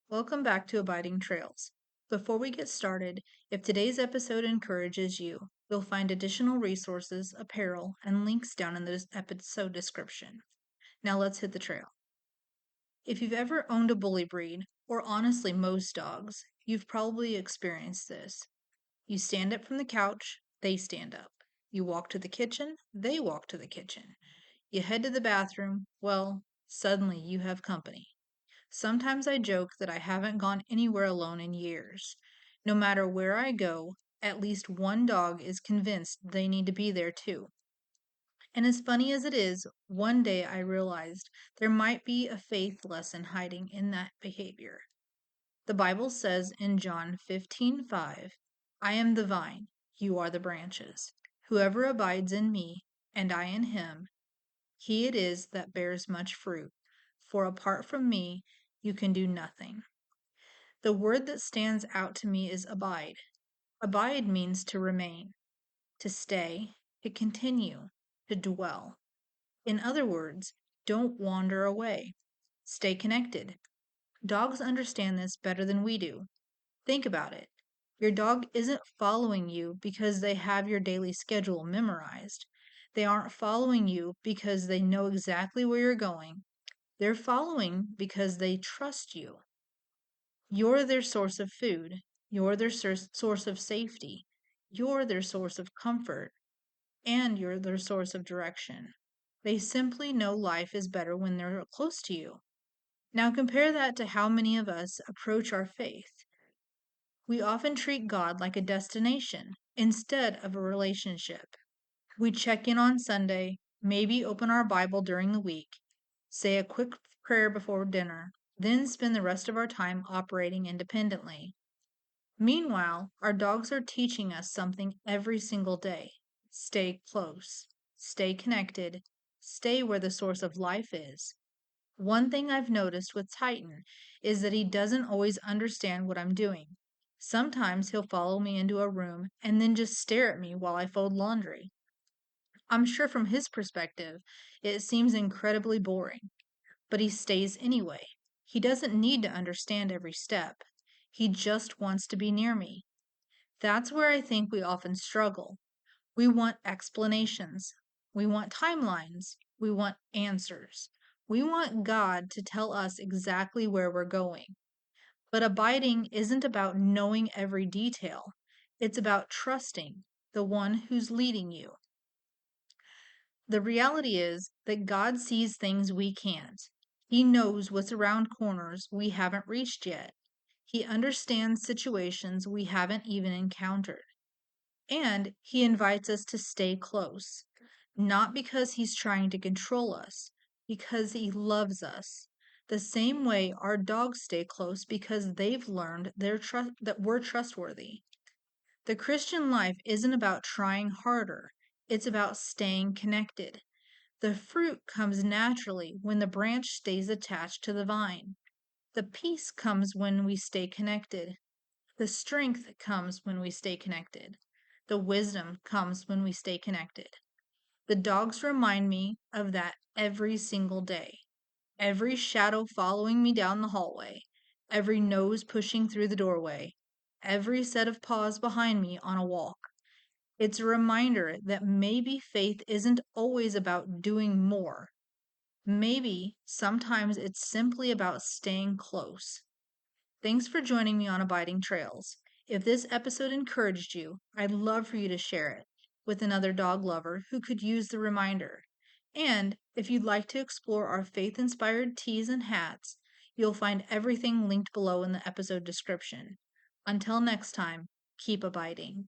Welcome back to Abiding Trails. Before we get started, if today's episode encourages you, you'll find additional resources, apparel, and links down in the episode description. Now let's hit the trail. If you've ever owned a bully breed, or honestly most dogs, you've probably experienced this. You stand up from the couch, they stand up. You walk to the kitchen, they walk to the kitchen. You head to the bathroom, well, suddenly you have company. Sometimes I joke that I haven't gone anywhere alone in years. No matter where I go, at least one dog is convinced they need to be there too. And as funny as it is, one day I realized there might be a faith lesson hiding in that behavior. The Bible says in John 15:5, I am the vine, you are the branches. Whoever abides in me, and I in him, he it is that bears much fruit. For apart from me, you can do nothing. The word that stands out to me is abide. Abide means to remain, to stay, to continue, to dwell. In other words, don't wander away. Stay connected. Dogs understand this better than we do. Think about it. Your dog isn't following you because they have your daily schedule memorized. They aren't following you because they know exactly where you're going. They're following because they trust you. You're their source of food. You're their source of safety. You're their source of comfort. And you're their source of direction. They simply know life is better when they're close to you. Now compare that to how many of us approach our faith. We often treat God like a destination instead of a relationship. We check in on Sunday, maybe open our Bible during the week, say a quick prayer before dinner, then spend the rest of our time operating independently. Meanwhile, our dogs are teaching us something every single day. Stay close, stay connected, stay where the source of life is. One thing I've noticed with Titan is that he doesn't always understand what I'm doing. Sometimes he'll follow me into a room and then just stare at me while I fold laundry. I'm sure from his perspective, it seems incredibly boring, but he stays anyway. He doesn't need to understand every step. He just wants to be near me. That's where I think we often struggle. We want explanations. We want timelines. We want answers. We want God to tell us exactly where we're going. But abiding isn't about knowing every detail. It's about trusting the one who's leading you. The reality is that God sees things we can't. He knows what's around corners we haven't reached yet. He understands situations we haven't even encountered. And he invites us to stay close, not because he's trying to control us, because he loves us. The same way our dogs stay close because they've learned that we're trustworthy. The Christian life isn't about trying harder, it's about staying connected. The fruit comes naturally when the branch stays attached to the vine. The peace comes when we stay connected. The strength comes when we stay connected. The wisdom comes when we stay connected. The dogs remind me of that every single day. Every shadow following me down the hallway. Every nose pushing through the doorway. Every set of paws behind me on a walk. It's a reminder that maybe faith isn't always about doing more. Maybe sometimes it's simply about staying close. Thanks for joining me on Abiding Trails. If this episode encouraged you, I'd love for you to share it with another dog lover who could use the reminder. And if you'd like to explore our faith inspired tees and hats, you'll find everything linked below in the episode description. Until next time, keep abiding.